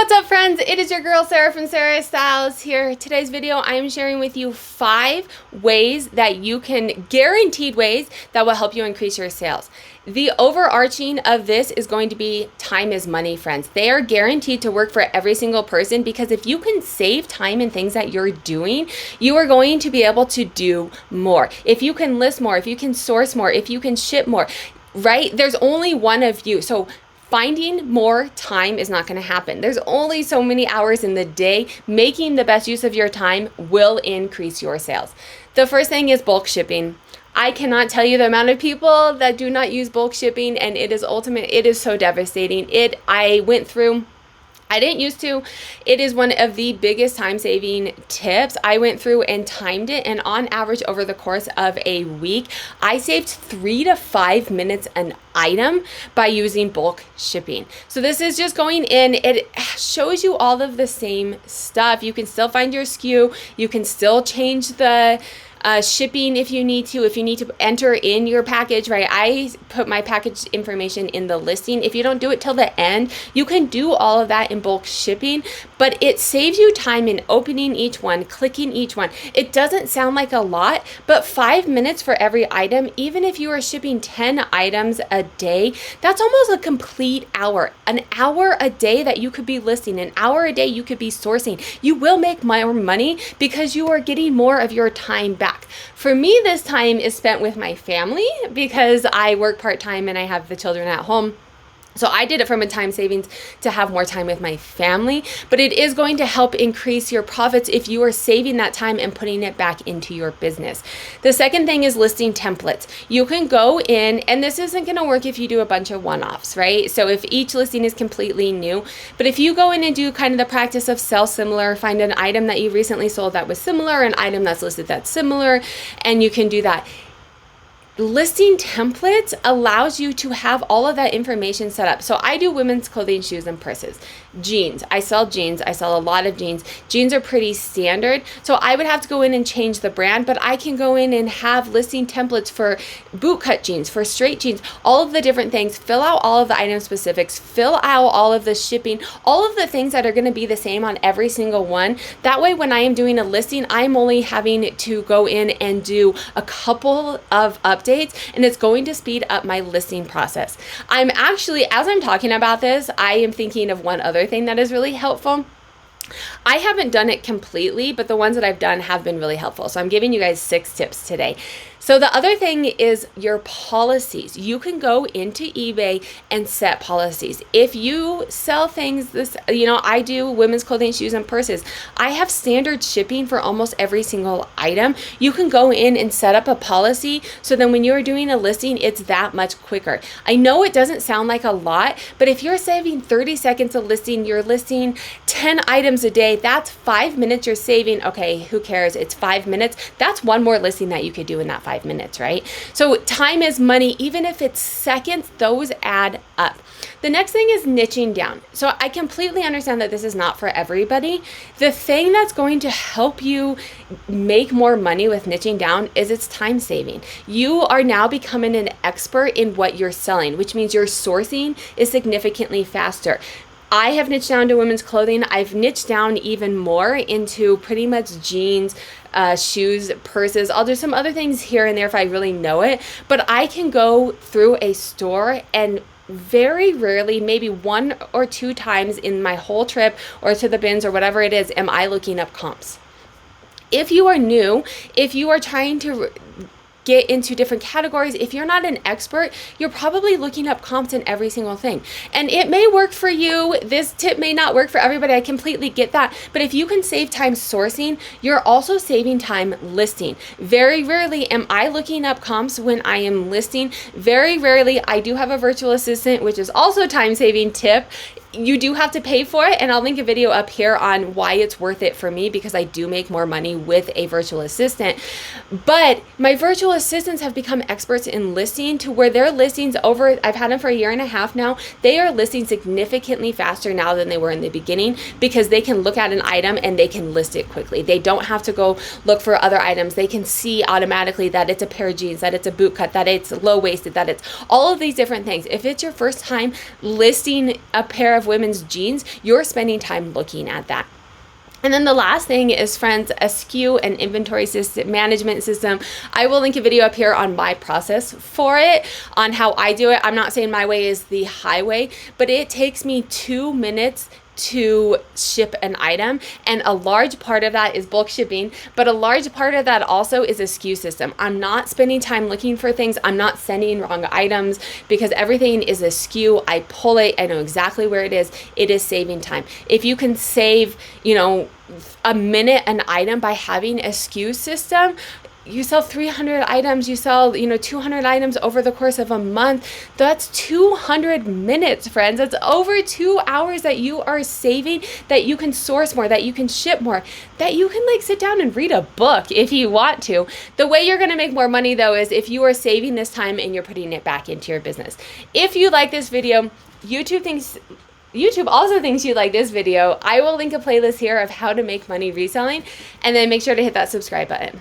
What's up, friends? It is your girl Sarah from Sarah Styles here. Today's video, I am sharing with you 5 ways that you can, guaranteed ways that will help you increase your sales. The overarching of this is going to be time is money, friends. They are guaranteed to work for every single person, because if you can save time in things that you're doing, you are going to be able to do more. If you can list more, if you can source more, if you can ship more, right? There's only one of you. So finding more time is not going to happen. There's only so many hours in the day. Making the best use of your time will increase your sales. The first thing is bulk shipping. I cannot tell you the amount of people that do not use bulk shipping, and it is so devastating. I didn't used to. It is one of the biggest time-saving tips. I went through and timed it, and on average over the course of a week, I saved 3 to 5 minutes an item by using bulk shipping. So this is just going in. It shows you all of the same stuff. You can still find your SKU. You can still change the shipping if you need to enter in your package, right? I put my package information in the listing. If you don't do it till the end, you can do all of that in bulk shipping, but it saves you time in opening each one, clicking each one. It doesn't sound like a lot, but 5 minutes for every item, even if you are shipping 10 items a day, that's almost a complete hour. An hour a day that you could be listing, an hour a day you could be sourcing. You will make more money because you are getting more of your time back. For me, this time is spent with my family because I work part-time and I have the children at home. So I did it from a time savings to have more time with my family, but it is going to help increase your profits if you are saving that time and putting it back into your business. The second thing is listing templates. You can go in, and this isn't going to work if you do a bunch of one-offs, right? So if each listing is completely new, but if you go in and do kind of the practice of sell similar, find an item that you recently sold that was similar, an item that's listed that's similar, and you can do that. Listing templates allows you to have all of that information set up. So I do women's clothing, shoes, and purses. Jeans. I sell jeans. I sell a lot of jeans. Jeans are pretty standard. So I would have to go in and change the brand, but I can go in and have listing templates for bootcut jeans, for straight jeans, all of the different things, fill out all of the item specifics, fill out all of the shipping, all of the things that are going to be the same on every single one. That way, when I am doing a listing, I'm only having to go in and do a couple of updates, and it's going to speed up my listing process. I'm actually, as I'm talking about this, I am thinking of one other thing that is really helpful. I haven't done it completely, but the ones that I've done have been really helpful. So I'm giving you guys 6 tips today. So the other thing is your policies. You can go into eBay and set policies. If you sell things, I do women's clothing, shoes, and purses. I have standard shipping for almost every single item. You can go in and set up a policy, so then when you're doing a listing, it's that much quicker. I know it doesn't sound like a lot, but if you're saving 30 seconds a listing, you're listing 10 items a day, that's 5 minutes you're saving. Okay, who cares? It's 5 minutes. That's one more listing that you could do in that 5 minutes, right? So time is money. Even if it's seconds, those add up. The next thing is niching down. So I completely understand that this is not for everybody. The thing that's going to help you make more money with niching down is it's time saving. You are now becoming an expert in what you're selling, which means your sourcing is significantly faster. I have niched down to women's clothing. I've niched down even more into pretty much jeans, shoes, purses. I'll do some other things here and there if I really know it, but I can go through a store and very rarely, maybe 1 or 2 times in my whole trip or to the bins or whatever it is, am I looking up comps. If you are new, if you are trying to get into different categories, if you're not an expert, you're probably looking up comps in every single thing. And it may work for you. This tip may not work for everybody. I completely get that. But if you can save time sourcing, you're also saving time listing. Very rarely am I looking up comps when I am listing. Very rarely. I do have a virtual assistant, which is also a time-saving tip. You do have to pay for it, and I'll link a video up here on why it's worth it for me, because I do make more money with a virtual assistant. But my virtual assistants have become experts in listing to where their listings I've had them for 1.5 years now, they are listing significantly faster now than they were in the beginning, because they can look at an item and they can list it quickly. They don't have to go look for other items. They can see automatically that it's a pair of jeans, that it's a boot cut, that it's low-waisted, that it's all of these different things. If it's your first time listing a pair of of women's jeans, you're spending time looking at that. And then the last thing is, friends, a SKU and inventory system, management system. I will link a video up here on my process for it, on how I do it. I'm not saying my way is the highway, but it takes me 2 minutes to ship an item, and a large part of that is bulk shipping, but a large part of that also is a SKU system. I'm not spending time looking for things. I'm not sending wrong items because everything is a SKU. I pull it, I know exactly where it is. It is saving time. If you can save, a minute an item by having a SKU system, you sell 300 items, you sell, 200 items over the course of a month. That's 200 minutes, friends. That's over 2 hours that you are saving, that you can source more, that you can ship more, that you can sit down and read a book if you want to. The way you're going to make more money though is if you are saving this time and you're putting it back into your business. If you like this video, YouTube also thinks you like this video. I will link a playlist here of how to make money reselling, and then make sure to hit that subscribe button.